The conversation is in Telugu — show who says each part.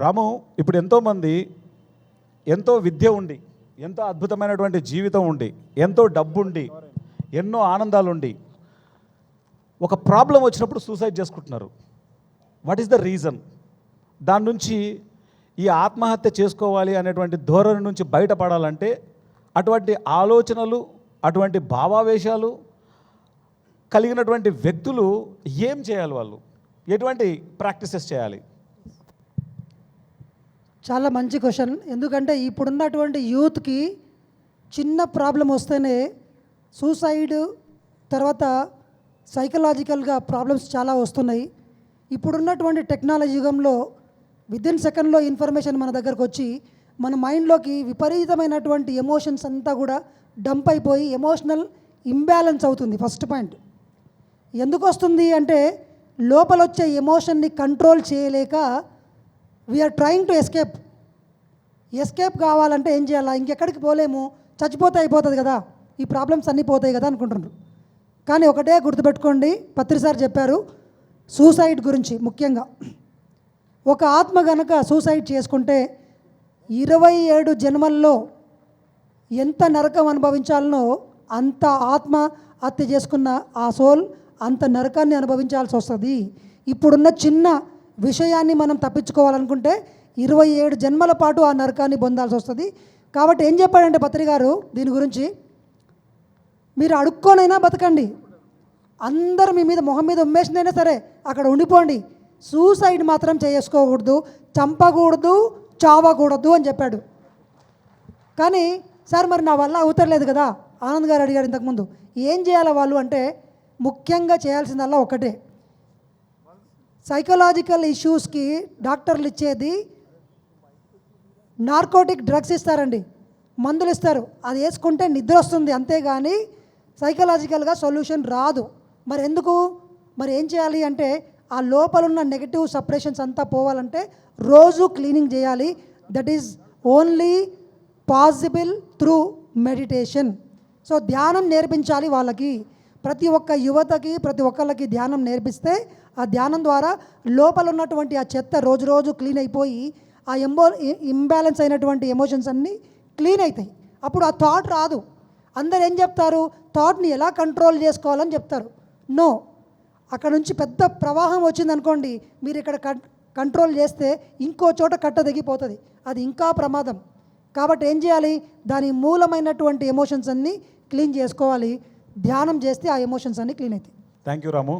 Speaker 1: రాము, ఇప్పుడు ఎంతోమంది ఎంతో విద్య ఉండి, ఎంతో అద్భుతమైనటువంటి జీవితం ఉండి, ఎంతో డబ్బు ఉండి, ఎన్నో ఆనందాలు ఉండి, ఒక ప్రాబ్లం వచ్చినప్పుడు సూసైడ్ చేసుకుంటున్నారు. What is the reason? దాని నుంచి ఈ ఆత్మహత్య చేసుకోవాలి అనేటువంటి ధోరణి నుంచి బయటపడాలంటే అటువంటి ఆలోచనలు, అటువంటి భావావేశాలు కలిగినటువంటి వ్యక్తులు ఏం చేయాలి? వాళ్ళు ఎటువంటి ప్రాక్టీసెస్ చేయాలి?
Speaker 2: చాలా మంచి క్వశ్చన్. ఎందుకంటే ఇప్పుడున్నటువంటి యూత్కి చిన్న ప్రాబ్లం వస్తేనే సూసైడ్, తర్వాత సైకలాజికల్గా ప్రాబ్లమ్స్ చాలా వస్తున్నాయి. ఇప్పుడున్నటువంటి టెక్నాలజీ యుగంలో వితిన్ సెకండ్లో ఇన్ఫర్మేషన్ మన దగ్గరకు వచ్చి మన మైండ్లోకి విపరీతమైనటువంటి ఎమోషన్స్ అంతా కూడా డంప్ అయిపోయి ఎమోషనల్ ఇంబ్యాలెన్స్ అవుతుంది. ఫస్ట్ పాయింట్ ఎందుకు వస్తుంది అంటే, లోపల వచ్చే ఎమోషన్ని కంట్రోల్ చేయలేక వీఆర్ ట్రయింగ్ టు ఎస్కేప్ కావాలంటే ఏం చేయాలా? ఇంకెక్కడికి పోలేము, చచ్చిపోతే అయిపోతుంది కదా, ఈ ప్రాబ్లమ్స్ అన్నీ పోతాయి కదా అనుకుంటున్నారు. కానీ ఒకటే గుర్తుపెట్టుకోండి, పత్రి సార్ చెప్పారు సూసైడ్ గురించి. ముఖ్యంగా ఒక ఆత్మ గనక సూసైడ్ చేసుకుంటే 27 జన్మల్లో ఎంత నరకం అనుభవించాలనో అంత ఆత్మ హత్య చేసుకున్న ఆ సోల్ అంత నరకాన్ని అనుభవించాల్సి వస్తుంది. ఇప్పుడున్న చిన్న విషయాన్ని మనం తప్పించుకోవాలనుకుంటే 27 జన్మల పాటు ఆ నరకాన్ని పొందాల్సి వస్తుంది. కాబట్టి ఏం చెప్పాడంటే పత్రి గారు దీని గురించి, మీరు అడుక్కోనైనా బతకండి, అందరూ మీ మీద మొహం మీద ఉమ్మేసినైనా సరే అక్కడ ఉండిపోండి, సూసైడ్ మాత్రం చేసుకోకూడదు, చంపకూడదు, చావకూడదు అని చెప్పాడు. కానీ సార్ మరి నా వల్ల అవుతలేదు కదా, ఆనంద్ గారు అడిగారు ఇంతకుముందు, ఏం చేయాలి వాళ్ళు అంటే, ముఖ్యంగా చేయాల్సిందల్లా ఒకటే, సైకలాజికల్ ఇష్యూస్కి డాక్టర్లు ఇచ్చేది నార్కోటిక్ డ్రగ్స్ ఇస్తారండి, మందులు ఇస్తారు. అది వేసుకుంటే నిద్ర వస్తుంది, అంతేగాని సైకలాజికల్గా సొల్యూషన్ రాదు. మరి ఎందుకు? మరి ఏం చేయాలి అంటే, ఆ లోపలున్న నెగటివ్ సప్రెషన్స్ అంతా పోవాలంటే రోజు క్లీనింగ్ చేయాలి. That is only possible through meditation. So ధ్యానం నేర్పించాలి వాళ్ళకి. ప్రతి ఒక్క యువతకి, ప్రతి ఒక్కళ్ళకి ధ్యానం నేర్పిస్తే ఆ ధ్యానం ద్వారా లోపల ఉన్నటువంటి ఆ చెత్త రోజు రోజు క్లీన్ అయిపోయి ఆ ఇంబ్యాలెన్స్ అయినటువంటి ఎమోషన్స్ అన్నీ క్లీన్ అవుతాయి. అప్పుడు ఆ థాట్ రాదు. అందరు ఏం చెప్తారు? థాట్ని ఎలా కంట్రోల్ చేసుకోవాలని చెప్తారు. నో, అక్కడ నుంచి పెద్ద ప్రవాహం వచ్చిందనుకోండి, మీరు ఇక్కడ కంట్రోల్ చేస్తే ఇంకో చోట కట్ట దిగిపోతుంది, అది ఇంకా ప్రమాదం. కాబట్టి ఏం చేయాలి? దాని మూలమైనటువంటి ఎమోషన్స్ అన్నీ క్లీన్ చేసుకోవాలి. ధ్యానం చేస్తే ఆ ఎమోషన్స్ అన్నీ క్లీన్ అవుతాయి.
Speaker 1: Thank you Ramu.